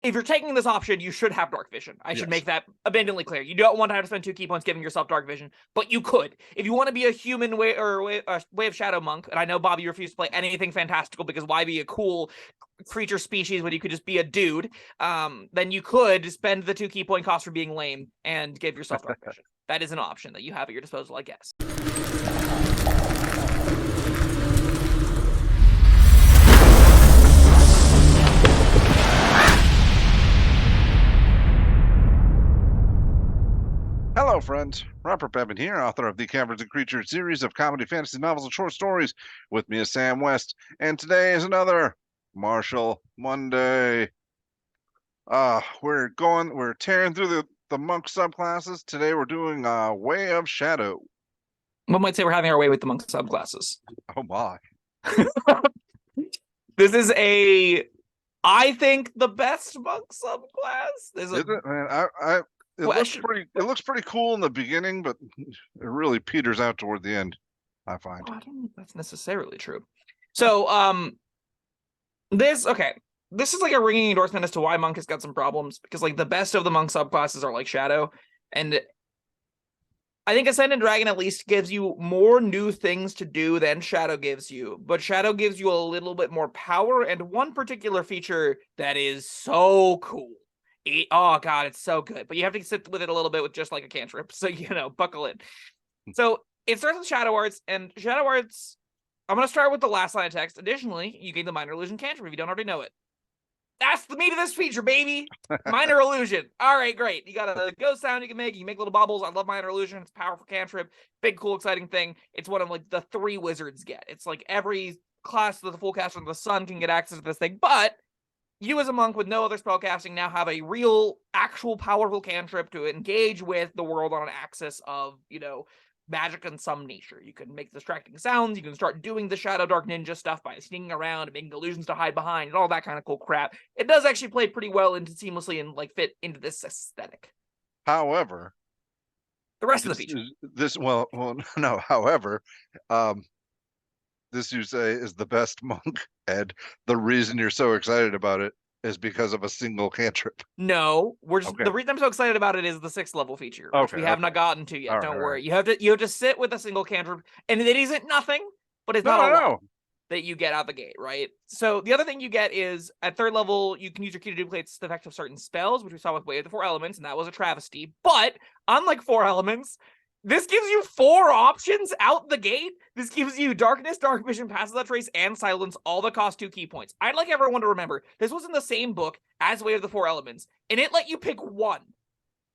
if you're taking this option, you should have Dark Vision. I should Yes. make that abundantly clear. You don't want to have to spend 2 key points giving yourself Dark Vision, but you could. If you want to be a human way of Shadow monk, and I know Bobby refused to play anything fantastical because why be a cool creature species when you could just be a dude, then you could spend the 2 key point cost for being lame and give yourself Dark Vision. That is an option that you have at your disposal, I guess. Hello, friends. Robert Bevan here, author of the Caverns Creatures series of comedy, fantasy novels, and short stories. With me is Sam West, and today is another Martial Monday. We're tearing through the monk subclasses. Today we're doing Way of Shadow. One might say we're having our way with the monk subclasses. Oh my. This is I think the best monk subclass. Is it? Man, it looks pretty cool in the beginning, but it really peters out toward the end, I find. I don't know if that's necessarily true. So, this is like a ringing endorsement as to why monk has got some problems, because like the best of the monk subclasses are like Shadow, and I think Ascendant Dragon at least gives you more new things to do than Shadow gives you, but Shadow gives you a little bit more power, and one particular feature that is so cool. Oh god, it's so good, but you have to sit with it a little bit with just like a cantrip, so buckle in. So it starts with Shadow Arts, and Shadow Arts, I'm going to start with the last line of text. Additionally, you gain the Minor Illusion cantrip if you don't already know it. That's the meat of this feature, baby. Minor Illusion. All right, great. You got a ghost sound you can make little bubbles. I love Minor Illusion. It's a powerful cantrip. Big, cool, exciting thing. It's one of like the 3 wizards get. It's like every class of the full caster of the sun can get access to this thing, but you as a monk with no other spellcasting now have a real, actual powerful cantrip to engage with the world on an axis of, magic in some nature. You can make distracting sounds. You can start doing the Shadow Dark Ninja stuff by sneaking around and making illusions to hide behind and all that kind of cool crap. It does actually play pretty well into seamlessly and like fit into this aesthetic. However, the rest of the features. However, this you say is the best monk, Ed. The reason you're so excited about it is because of a single cantrip. No, the reason I'm so excited about it is the 6th level feature, which we have not gotten to yet. Don't worry. You have to sit with a single cantrip, and it isn't nothing, but it's not a lot that you get out the gate, right? So the other thing you get is at 3rd level, you can use your key to duplicate the effect of certain spells, which we saw with Way of the 4 Elements, and that was a travesty. But unlike 4 Elements, this gives you 4 options out the gate. This gives you Darkness, Dark Vision, Pass Without Trace, and Silence, all that cost 2 key points. I'd like everyone to remember, this was in the same book as Way of the 4 Elements, and it let you pick 1.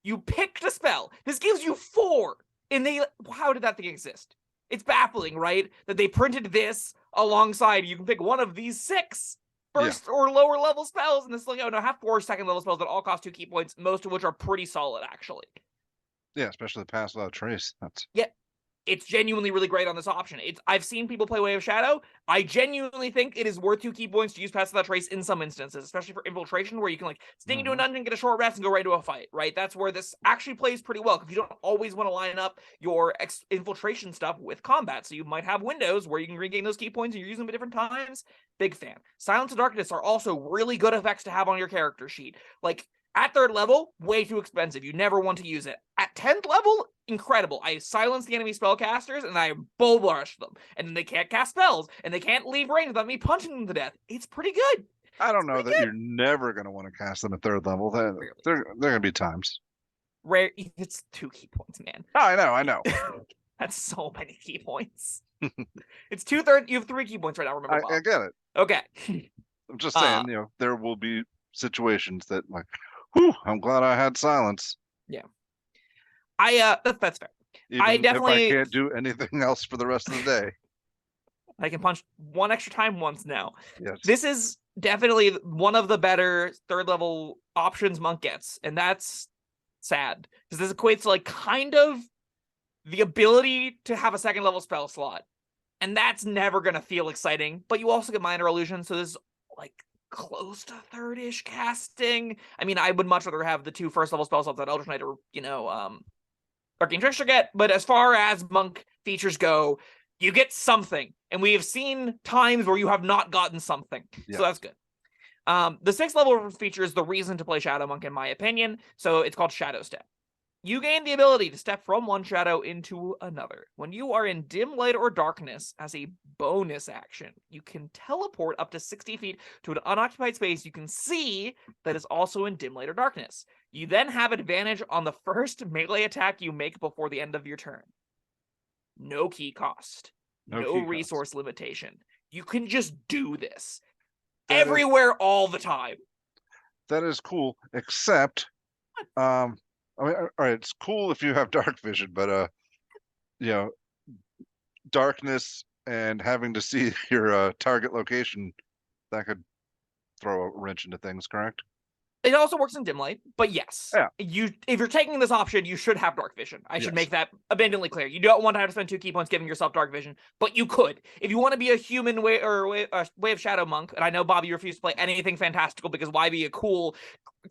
You picked a spell. This gives you 4. And how did that thing exist? It's baffling, right? That they printed this alongside, you can pick one of these 6 first or lower level spells, and this is like, I have 4 second level spells that all cost 2 key points, most of which are pretty solid, actually. Yeah, especially the Pass Without Trace. It's genuinely really great on this option. I've seen people play Way of Shadow. I genuinely think it is worth 2 key points to use Pass Without Trace in some instances, especially for infiltration, where you can like sneak into a dungeon, get a short rest, and go right to a fight, right? That's where this actually plays pretty well, because you don't always want to line up your infiltration stuff with combat, so you might have windows where you can regain those key points and you're using them at different times. Big fan. Silence and Darkness are also really good effects to have on your character sheet. Like, at 3rd level, way too expensive. You never want to use it. At 10th level, incredible. I silence the enemy spellcasters, and I bull rush them. And then they can't cast spells, and they can't leave range without me punching them to death. It's pretty good. I don't know that you're never going to want to cast them at 3rd level. They're going to be times. Rare. It's 2 key points, man. Oh, I know. That's so many key points. It's 2/3. You have 3 key points right now, remember, Bob. I get it. Okay. I'm just saying, there will be situations that like, I'm glad I had silence. Yeah. That's fair. Even if I can't do anything else for the rest of the day. I can punch 1 extra time once now. Yes. This is definitely one of the better 3rd level options monk gets, and that's sad, because this equates to like kind of the ability to have a 2nd level spell slot, and that's never going to feel exciting, but you also get Minor Illusion, so this is like close to 3rd-ish casting. I mean, I would much rather have the 2 1st level spell slots that Eldritch Knight or, Arcane Trickster get, but as far as monk features go, you get something, and we have seen times where you have not gotten something, so that's good. The 6th level feature is the reason to play Shadow Monk, in my opinion. So it's called Shadow Step. You gain the ability to step from one shadow into another. When you are in dim light or darkness, as a bonus action, you can teleport up to 60 feet to an unoccupied space you can see that is also in dim light or darkness. You then have advantage on the first melee attack you make before the end of your turn. No key cost. No resource limitation. You can just do this everywhere all the time. That is cool, except I mean, all right, it's cool if you have dark vision, but you know, darkness and having to see your target location, that could throw a wrench into things, correct? It also works in dim light, but yes. Yeah. If you're taking this option, you should have dark vision. I should Yes. make that abundantly clear. You don't want to have to spend 2 key points giving yourself dark vision, but you could. If you want to be a human way of Shadow Monk, and I know Bobby refused to play anything fantastical because why be a cool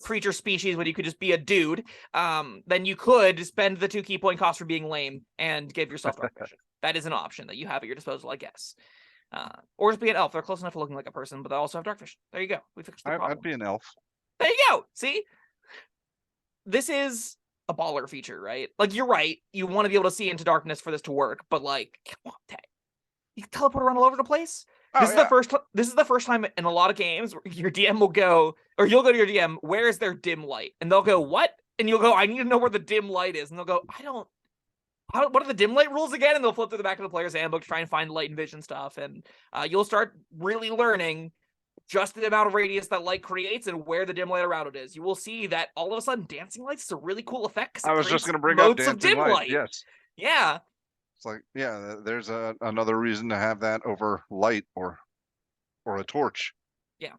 creature species when you could just be a dude, then you could spend the 2 key point cost for being lame and give yourself dark vision. That is an option that you have at your disposal, I guess. Or just be an elf. They're close enough to looking like a person, but they also have dark vision. There you go. We fixed the problem. I'd be an elf. There you go. See? This is a baller feature, right? Like, you're right. You want to be able to see into darkness for this to work, but like, come on, you can teleport around all over the place. This is the first time in a lot of games where your DM will go, or you'll go to your DM, where is there dim light? And they'll go, what? And you'll go, I need to know where the dim light is. And they'll go, what are the dim light rules again? And they'll flip through the back of the player's handbook to try and find light and vision stuff. And you'll start really learning just the amount of radius that light creates and where the dim light around it is. You will see that all of a sudden dancing lights is a really cool effect. I was just going to bring up dancing light. Yes. Yeah. It's like, yeah, there's another reason to have that over light or a torch. Yeah.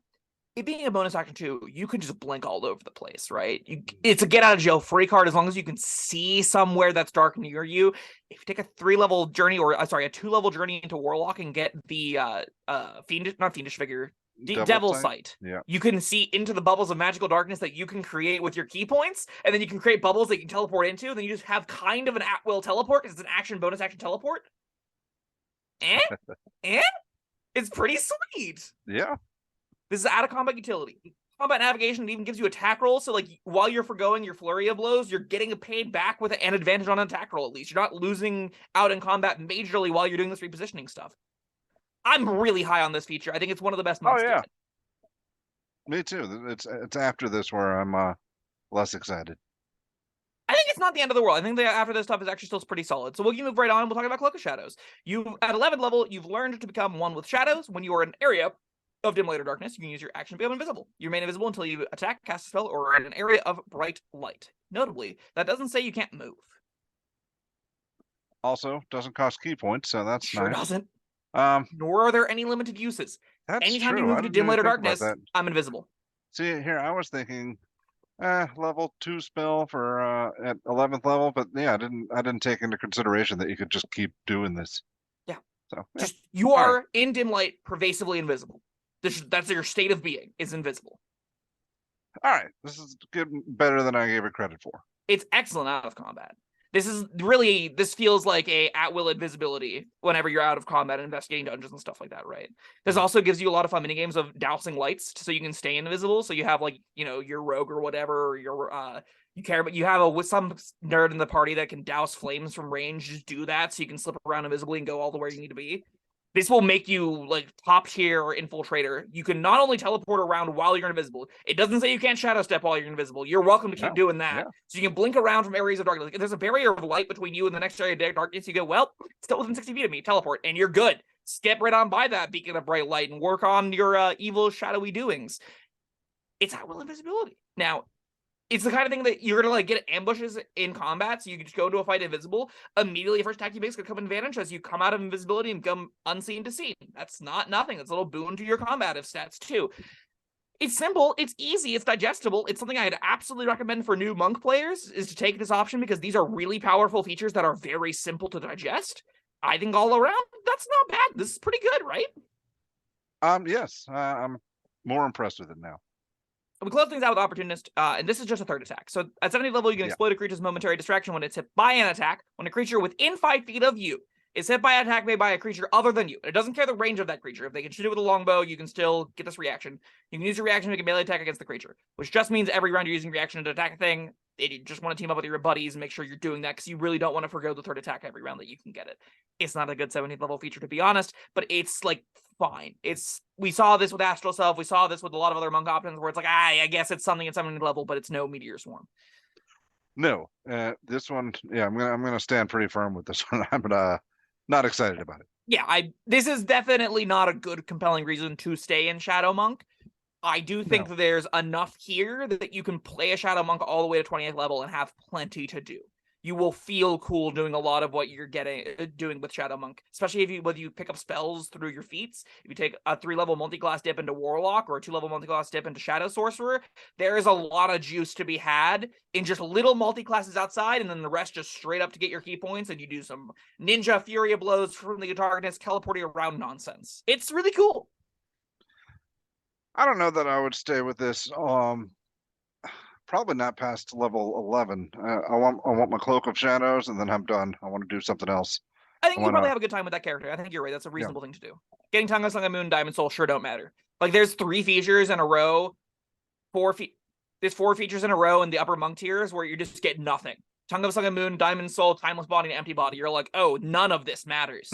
It being a bonus action too, you can just blink all over the place, right? It's a get out of jail free card as long as you can see somewhere that's dark near you. If you take a 3-level journey, or a 2-level journey into Warlock and get the Devil Sight. Yeah. You can see into the bubbles of magical darkness that you can create with your key points, and then you can create bubbles that you can teleport into, and then you just have kind of an at-will teleport because it's an bonus action teleport. It's pretty sweet. Yeah. This is out of combat utility. Combat navigation even gives you attack rolls, so like while you're forgoing your flurry of blows, you're getting paid back with an advantage on an attack roll at least. You're not losing out in combat majorly while you're doing this repositioning stuff. I'm really high on this feature. I think it's one of the best monks. Oh yeah, me too. It's after this where I'm less excited. I think it's not the end of the world. I think that after this stuff is actually still pretty solid. So we'll move right on. We'll talk about Cloak of Shadows. At 11th level, you've learned to become one with shadows. When you are in an area of dim light or darkness, you can use your action to become invisible. You remain invisible until you attack, cast a spell, or are in an area of bright light. Notably, that doesn't say you can't move. Also, doesn't cost key points, so that's sure nice. Doesn't. Nor are there any limited uses. Anytime true. you move to dim light or darkness, I'm invisible. See, here, I was thinking level 2 spell for at 11th level, but yeah, I didn't take into consideration that you could just keep doing this. Yeah. So yeah. Just you are in dim light, pervasively invisible. That's your state of being, is invisible. All right. This is better than I gave it credit for. It's excellent out of combat. This feels like a at-will invisibility whenever you're out of combat and investigating dungeons and stuff like that, right? This also gives you a lot of fun minigames of dousing lights so you can stay invisible. So you have like, your rogue or whatever, or your but you have some nerd in the party that can douse flames from range. Just do that so you can slip around invisibly and go all the way you need to be. This will make you like top tier or infiltrator. You can not only teleport around while you're invisible. It doesn't say you can't shadow step while you're invisible. You're welcome to keep doing that. Yeah. So you can blink around from areas of darkness. Like if there's a barrier of light between you and the next area of darkness, you go, well, it's still within 60 feet of me. Teleport, and you're good. Skip right on by that beacon of bright light and work on your evil, shadowy doings. It's at-will invisibility. Now, it's the kind of thing that you're gonna like get ambushes in combat, so you can just go into a fight invisible. Immediately, first attack you make is gonna come advantage as you come out of invisibility and become unseen to seen. That's not nothing. That's a little boon to your combative stats too. It's simple, it's easy, it's digestible. It's something I'd absolutely recommend for new monk players is to take this option because these are really powerful features that are very simple to digest. I think all around, that's not bad. This is pretty good, right? Yes, I'm more impressed with it now. We close things out with Opportunist, and this is just a 3rd attack. So at 70th level, you can exploit a creature's momentary distraction when it's hit by an attack. When a creature within 5 feet of you is hit by an attack made by a creature other than you. It doesn't care the range of that creature. If they can shoot it with a longbow, you can still get this reaction. You can use your reaction to make a melee attack against the creature, which just means every round you're using reaction to attack a thing. You just want to team up with your buddies and make sure you're doing that because you really don't want to forgo the third attack every round that you can get it. It's not a good 17th level feature, to be honest, but it's like fine. We saw this with Astral Self. We saw this with a lot of other monk options where it's like, I guess it's something at 17th level, but it's no Meteor Swarm. No, this one, yeah, I'm gonna stand pretty firm with this one. I'm not excited about it. Yeah, this is definitely not a good, compelling reason to stay in Shadow Monk. I do think there's enough here that you can play a Shadow Monk all the way to 20th level and have plenty to do. You will feel cool doing a lot of what you're doing with Shadow Monk, especially whether you pick up spells through your feats. If you take a 3-level multi-class dip into Warlock or a 2-level multi-class dip into Shadow Sorcerer, there is a lot of juice to be had in just little multi-classes outside, and then the rest just straight up to get your key points, and you do some Ninja Fury blows from the Targetness, teleporting around nonsense. It's really cool. I don't know that I would stay with this. Probably not past level 11. I want my Cloak of Shadows, and then I'm done. I want to do something else. I think you probably have a good time with that character. I think you're right. That's a reasonable thing to do. Getting Tongue of Song of Moon, Diamond Soul sure don't matter. Like, there's 3 features in a row. There's 4 features in a row in the upper monk tiers where you just get nothing. Tongue of Song of Moon, Diamond Soul, Timeless Body, and Empty Body. You're like, oh, none of this matters.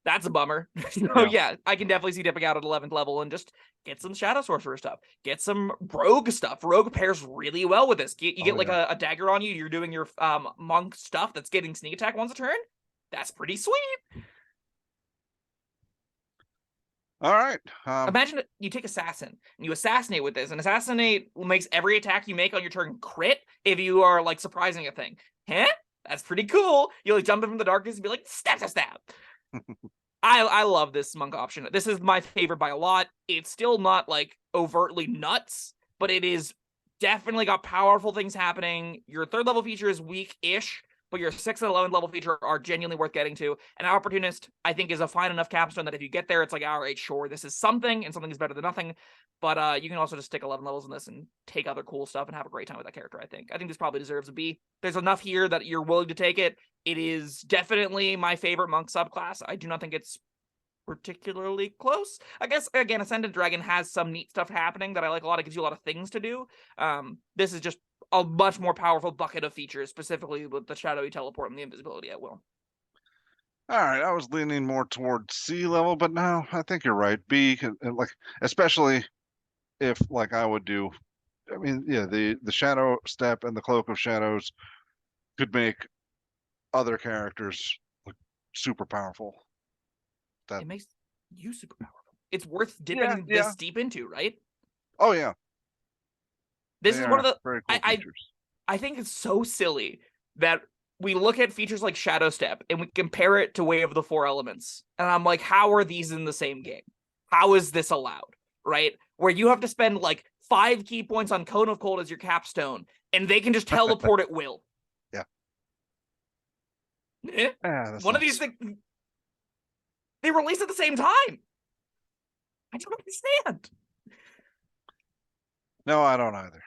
That's a bummer. So yeah, I can definitely see dipping out at 11th level and just get some Shadow Sorcerer stuff. Get some Rogue stuff. Rogue pairs really well with this. You get like a dagger on you. You're doing your monk stuff that's getting sneak attack once a turn. That's pretty sweet. All right. Imagine you take Assassin and you assassinate with this, and Assassinate makes every attack you make on your turn crit if you are like surprising a thing. Huh? That's pretty cool. You like jump in from the darkness and be like, stab, stab, stab. I love this monk option. This is my favorite by a lot. It's still not like overtly nuts, but it is definitely got powerful things happening. Your 3rd level feature is weak-ish, but your 6th and 11th level feature are genuinely worth getting to. An Opportunist, I think, is a fine enough capstone that if you get there, it's like, all right, sure, this is something, and something is better than nothing. But you can also just stick 11 levels in this and take other cool stuff and have a great time with that character, I think. I think this probably deserves a B. There's enough here that you're willing to take it. It is definitely my favorite monk subclass. I do not think it's particularly close. I guess, again, Ascendant Dragon has some neat stuff happening that I like a lot. It gives you a lot of things to do. This is just a much more powerful bucket of features, specifically with the Shadowy Teleport and the Invisibility at Will. All right, I was leaning more towards C level, but no, I think you're right. B, like, especially if, like, I would do, I mean, yeah, the Shadow Step and the Cloak of Shadows could make other characters like super powerful. It makes you super powerful. It's worth dipping this deep into, right? Oh yeah. This is one of the very cool features. I think it's so silly that we look at features like Shadow Step and we compare it to Way of the 4 Elements. And I'm like, how are these in the same game? How is this allowed? Right? Where you have to spend like 5 key points on Cone of Cold as your capstone, and they can just teleport at will. Yeah. One of these things, they released at the same time. I don't understand. No, I don't either.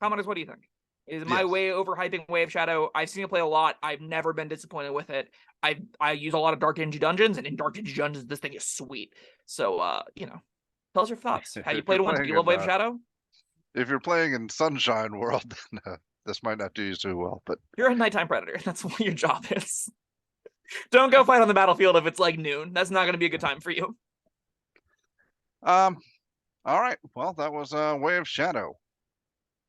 Commodus, what do you think? Is my way overhyping Way of Shadow? I've seen it play a lot. I've never been disappointed with it. I use a lot of Dark Dingy Dungeons, and in Dark Dingy Dungeons, this thing is sweet. So, tell us your thoughts. Have you played once? Do you love Way of Shadow? If you're playing in Sunshine World, then this might not do you too well. But you're a nighttime predator. That's what your job is. Don't go fight on the battlefield if it's like noon. That's not going to be a good time for you. All right. Well, that was Way of Shadow.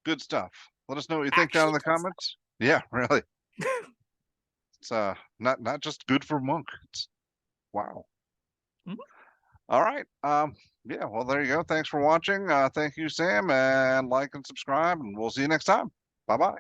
Good stuff. Let us know what you think down in the comments. Yeah, really. It's not just good for monk. It's wow. Mm-hmm. All right. Yeah, well, there you go. Thanks for watching. Thank you, Sam, and like and subscribe, and we'll see you next time. Bye-bye.